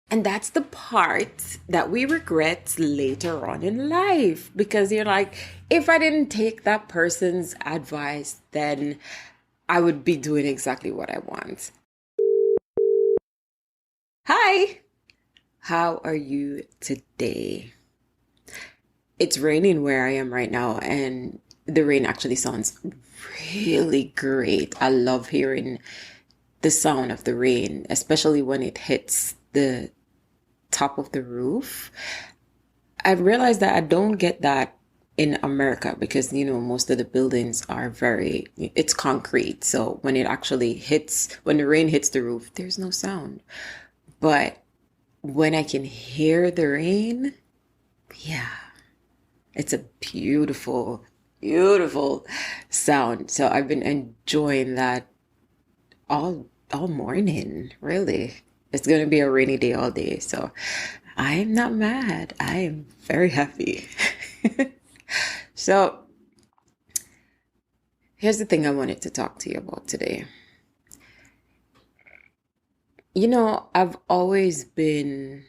And that's the part that we regret later on in life because you're like, if I didn't take that person's advice, then I would be doing exactly what I want. Hi, how are you today? It's raining where I am right now, and the rain actually sounds really great. I love hearing the sound of the rain, especially when it hits the top of the roof. I've realized that I don't get that in America because, most of the buildings are it's concrete. So when it actually hits, when the rain hits the roof, there's no sound. But when I can hear the rain, yeah, it's a beautiful, beautiful sound. So I've been enjoying that all morning, really. It's going to be a rainy day all day. So I'm not mad. I am very happy. So here's the thing I wanted to talk to you about today. I've always been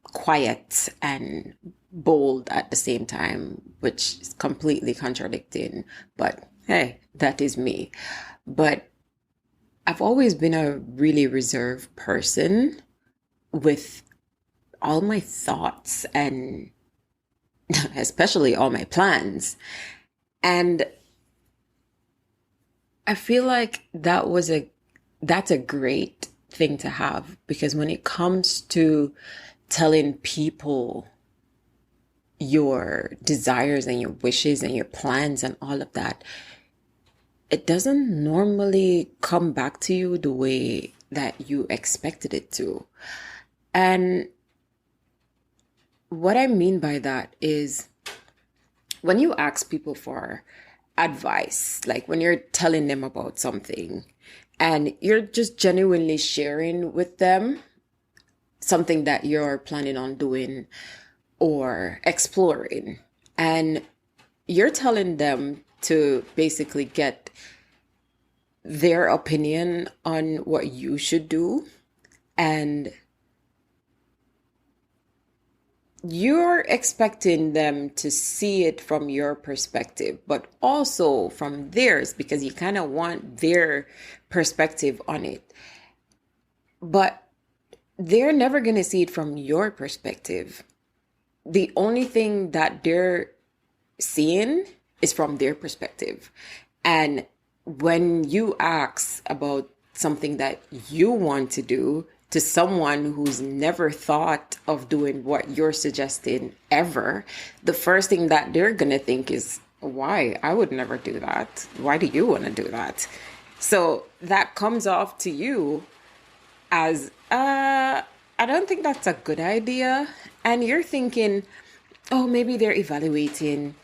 quiet and bold at the same time, which is completely contradicting. But hey, that is me. But I've always been a really reserved person with all my thoughts and especially all my plans. And I feel like that's a great thing to have because when it comes to telling people your desires and your wishes and your plans and all of that, it doesn't normally come back to you the way that you expected it to. And what I mean by that is when you ask people for advice, like when you're telling them about something and you're just genuinely sharing with them something that you're planning on doing or exploring, and you're telling them to basically get their opinion on what you should do, and you're expecting them to see it from your perspective, but also from theirs because you kind of want their perspective on it. But they're never going to see it from your perspective. The only thing that they're seeing is from their perspective. And when you ask about something that you want to do to someone who's never thought of doing what you're suggesting ever, the first thing that they're going to think is, why? I would never do that. Why do you want to do that? So that comes off to you as, I don't think that's a good idea. And you're thinking, oh, maybe they're evaluating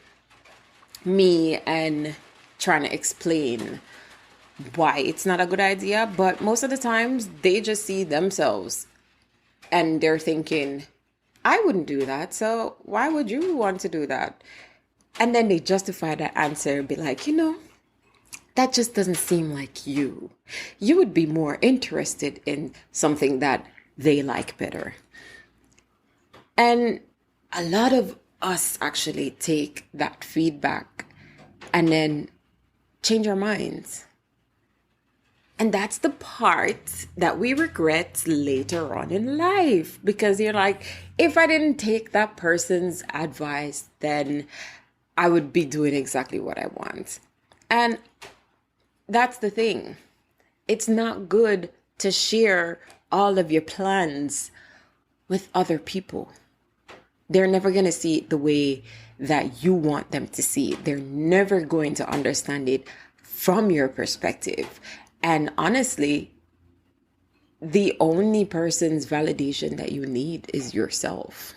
me and trying to explain why it's not a good idea. But most of the times they just see themselves and they're thinking, I wouldn't do that. So why would you want to do that? And then they justify that answer and be like, that just doesn't seem like you. You would be more interested in something that they like better. And a lot of us actually take that feedback and then change our minds. And that's the part that we regret later on in life because you're like, if I didn't take that person's advice, then I would be doing exactly what I want. And that's the thing. It's not good to share all of your plans with other people. They're never going to see it the way that you want them to see it. They're never going to understand it from your perspective. And honestly, the only person's validation that you need is yourself.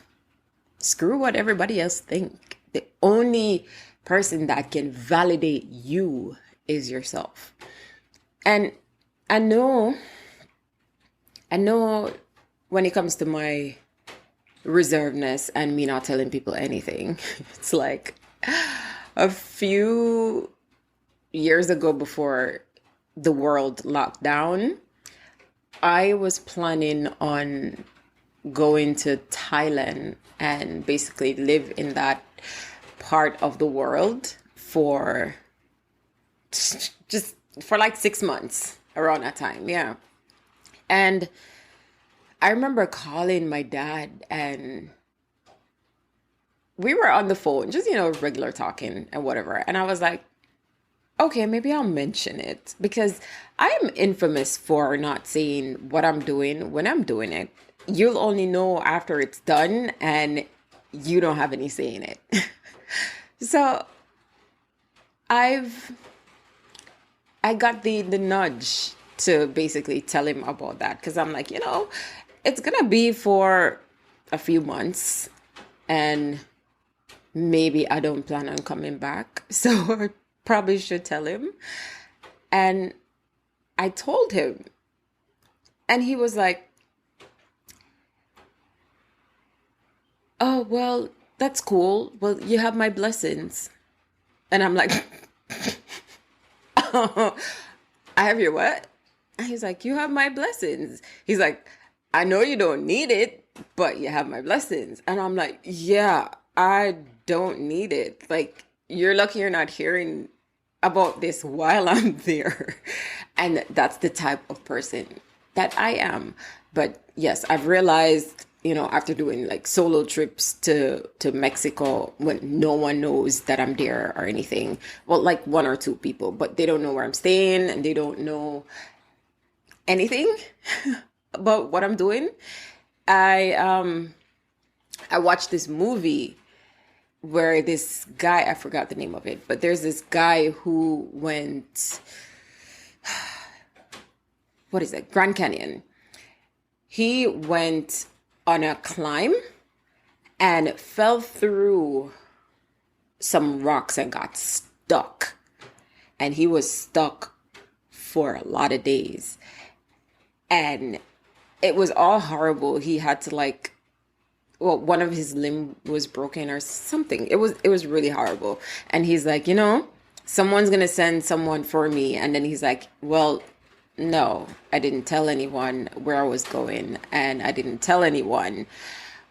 Screw what everybody else think. The only person that can validate you is yourself. And I know when it comes to my reservedness and me not telling people anything, it's like a few years ago before the world locked down, I was planning on going to Thailand and basically live in that part of the world for just for like 6 months around that time. Yeah. And I remember calling my dad and we were on the phone, just, regular talking and whatever. And I was like, okay, maybe I'll mention it because I am infamous for not saying what I'm doing when I'm doing it. You'll only know after it's done and you don't have any say in it. So I've I got the nudge to basically tell him about that because I'm like, it's gonna be for a few months and maybe I don't plan on coming back. So I probably should tell him. And I told him, and he was like, oh, well, that's cool. Well, you have my blessings. And I'm like, I have your what? And he's like, you have my blessings. He's like, I know you don't need it, but you have my blessings. And I'm like, yeah, I don't need it. Like, you're lucky you're not hearing about this while I'm there. And that's the type of person that I am. But yes, I've realized, after doing like solo trips to Mexico when no one knows that I'm there or anything. Well, like one or two people, but they don't know where I'm staying and they don't know anything about what I'm doing. I watched this movie where this guy, I forgot the name of it, but there's this guy who went, what is it, Grand Canyon. He went on a climb and fell through some rocks and got stuck. And he was stuck for a lot of days. And it was all horrible. He had to one of his limb was broken or something. It was really horrible. And he's like, someone's gonna send someone for me. And then he's like, well, no, I didn't tell anyone where I was going, and I didn't tell anyone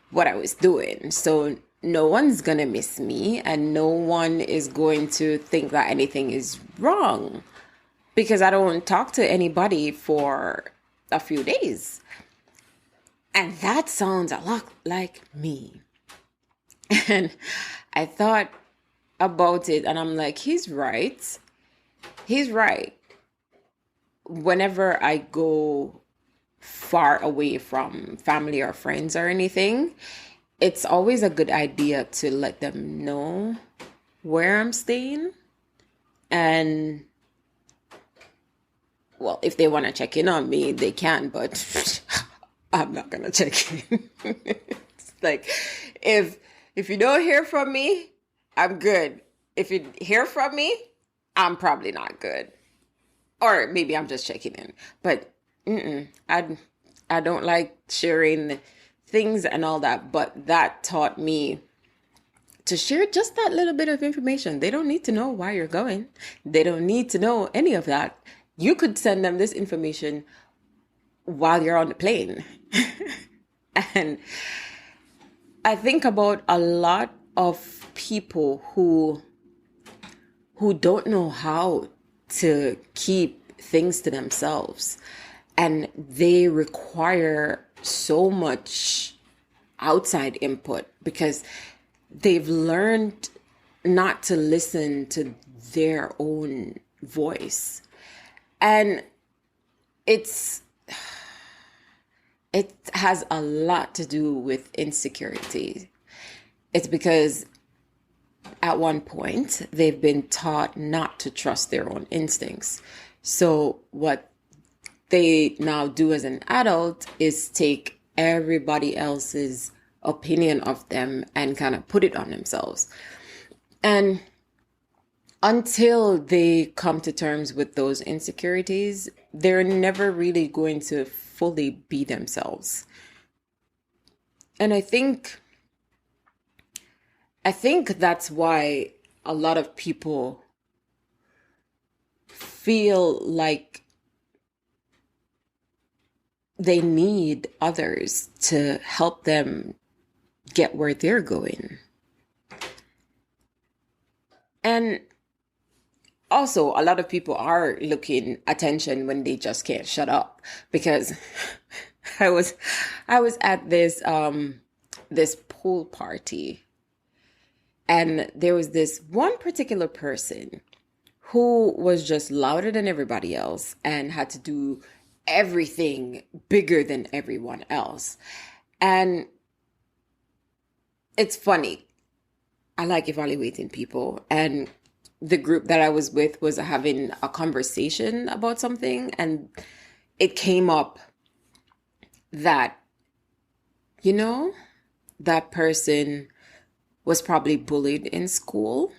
what I was doing. So no one's gonna miss me, and no one is going to think that anything is wrong because I don't talk to anybody for a few days. And that sounds a lot like me. And I thought about it and I'm like, he's right. He's right. Whenever I go far away from family or friends or anything, it's always a good idea to let them know where I'm staying. And well, if they want to check in on me, they can, but I'm not gonna check in. It's like if you don't hear from me, I'm good. If you hear from me, I'm probably not good. Or maybe I'm just checking in. But I don't like sharing things and all that. But that taught me to share just that little bit of information. They don't need to know why you're going. They don't need to know any of that. You could send them this information while you're on the plane. And I think about a lot of people who don't know how to keep things to themselves, and they require so much outside input because they've learned not to listen to their own voice. And it has a lot to do with insecurity. It's because at one point they've been taught not to trust their own instincts. So what they now do as an adult is take everybody else's opinion of them and kind of put it on themselves. And until they come to terms with those insecurities, they're never really going to fully be themselves. And I think that's why a lot of people feel like they need others to help them get where they're going. And also, a lot of people are looking attention when they just can't shut up. Because I was at this pool party, and there was this one particular person who was just louder than everybody else and had to do everything bigger than everyone else. And it's funny. I like evaluating people, and the group that I was with was having a conversation about something, and it came up that, that person was probably bullied in school.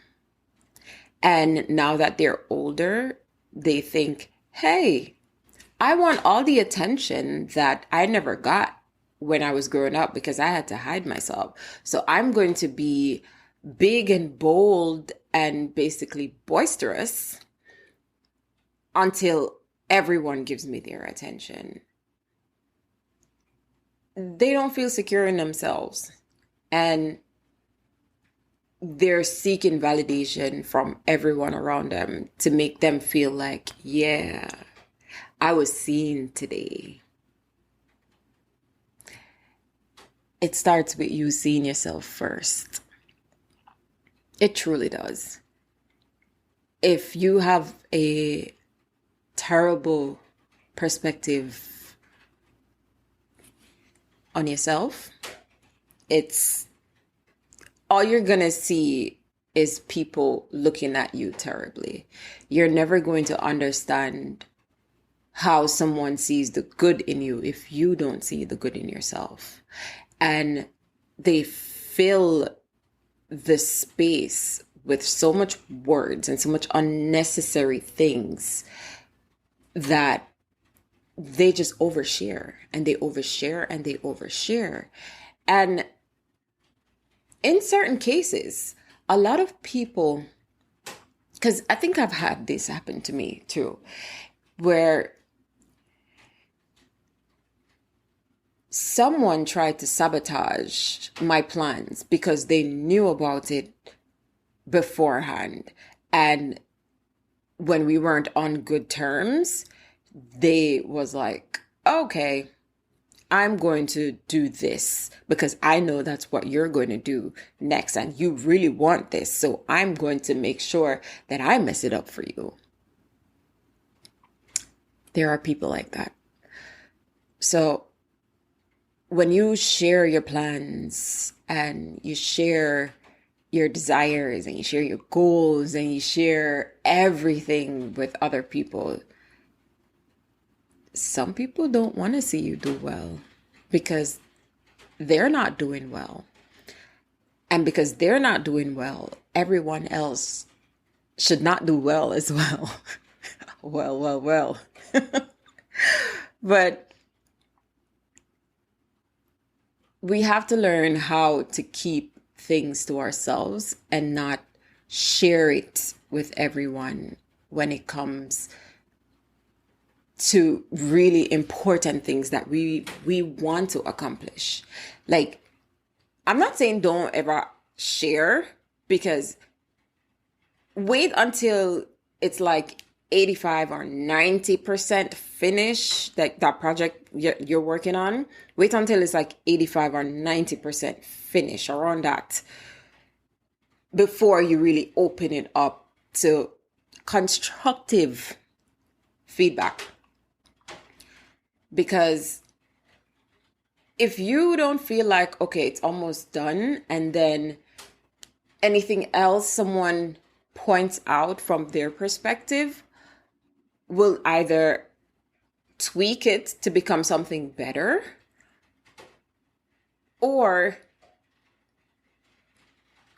And now that they're older, they think, hey, I want all the attention that I never got when I was growing up because I had to hide myself. So I'm going to be big and bold and basically boisterous until everyone gives me their attention. They don't feel secure in themselves, and they're seeking validation from everyone around them to make them feel like, yeah, I was seen today. It starts with you seeing yourself first. It truly does. If you have a terrible perspective on yourself, it's all you're gonna see is people looking at you terribly. You're never going to understand how someone sees the good in you if you don't see the good in yourself. And they fill the space with so much words and so much unnecessary things that they just overshare and they overshare and they overshare. And in certain cases, a lot of people, because I think I've had this happen to me too, where someone tried to sabotage my plans because they knew about it beforehand. And when we weren't on good terms, they was like, okay, I'm going to do this because I know that's what you're going to do next. And you really want this. So I'm going to make sure that I mess it up for you. There are people like that. So when you share your plans and you share your desires and you share your goals and you share everything with other people, some people don't want to see you do well because they're not doing well. And because they're not doing well, everyone else should not do well as well. Well. But we have to learn how to keep things to ourselves and not share it with everyone when it comes to really important things that we want to accomplish. Like, I'm not saying don't ever share, because wait until it's like 85 or 90% finished, like that project you're working on. Wait until it's like 85 or 90% finished, around that, before you really open it up to constructive feedback. Because if you don't feel like, okay, it's almost done, and then anything else someone points out from their perspective will either tweak it to become something better, or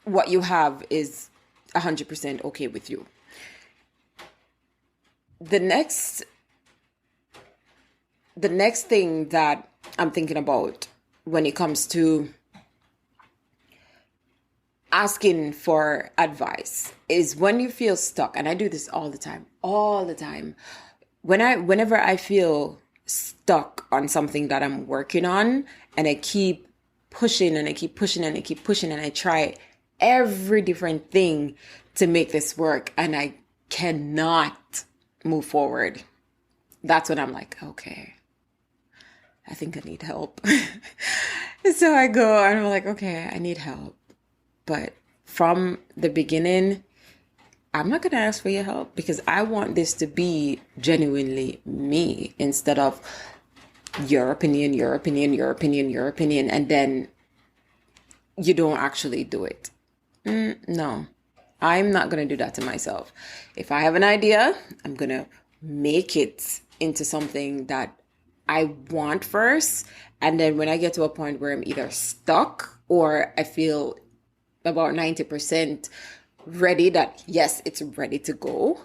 what you have is 100% okay with you. The next thing that I'm thinking about when it comes to asking for advice is when you feel stuck. And I do this all the time. Whenever I feel stuck on something that I'm working on, and I keep pushing and I keep pushing and I keep pushing and I try every different thing to make this work and I cannot move forward. That's when I'm like, okay, I think I need help. So I go and I'm like, okay, I need help. But from the beginning, I'm not going to ask for your help because I want this to be genuinely me instead of your opinion, your opinion, your opinion, your opinion, and then you don't actually do it. No, I'm not going to do that to myself. If I have an idea, I'm going to make it into something that I want first. And then when I get to a point where I'm either stuck or I feel about 90% ready that, yes, it's ready to go,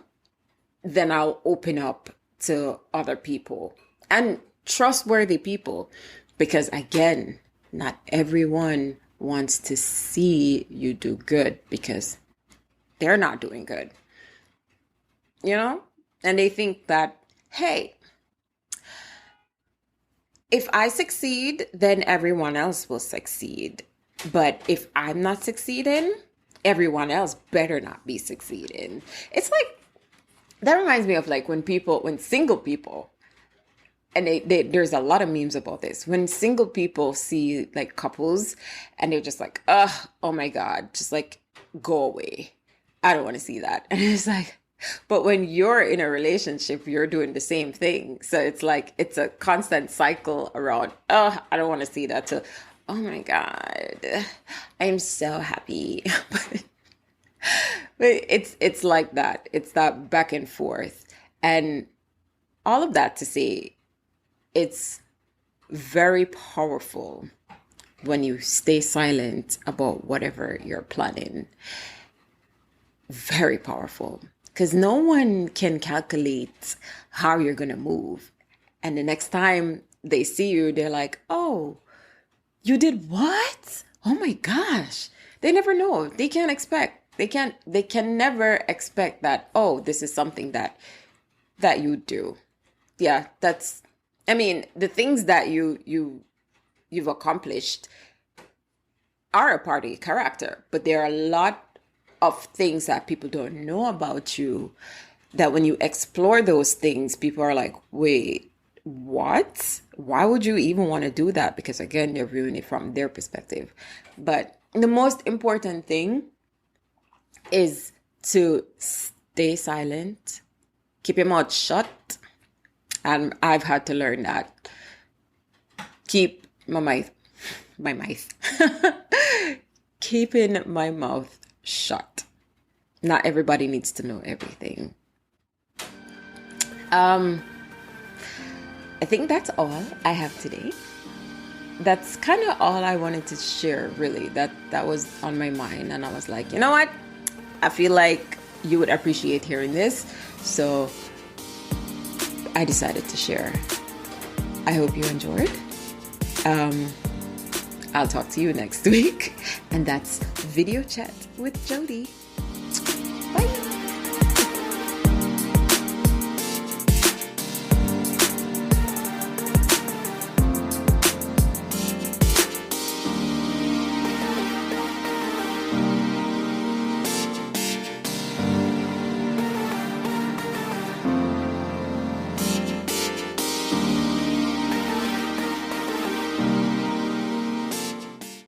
then I'll open up to other people and trustworthy people. Because again, not everyone wants to see you do good because they're not doing good, you know? And they think that, hey, if I succeed, then everyone else will succeed. But if I'm not succeeding, everyone else better not be succeeding. It's like, that reminds me of like when single people, and there's a lot of memes about this. When single people see like couples and they're just like, oh my God, just like go away. I don't want to see that. And it's like, but when you're in a relationship, you're doing the same thing. So it's like, it's a constant cycle around, I don't want to see that, to, oh my God, I'm so happy. But it's like that. It's that back and forth. And all of that to say, it's very powerful when you stay silent about whatever you're planning. Very powerful. Because no one can calculate how you're going to move. And the next time they see you, they're like, oh, you did what? Oh my gosh. They never know. They can't expect. They can never expect that, oh, this is something that you do. Yeah, the things that you've accomplished are a part of your character, but there are a lot of things that people don't know about you, that when you explore those things, people are like, wait, what? Why would you even want to do that? Because again, they're viewing it from their perspective. But the most important thing is to stay silent, keep your mouth shut. And I've had to learn that. Keep keeping my mouth shut. Not everybody needs to know everything. I think that's all I have today. That's kind of all I wanted to share, really. That was on my mind. And I was like, you know what? I feel like you would appreciate hearing this. So I decided to share. I hope you enjoyed. I'll talk to you next week. And that's Video Chat with Jody.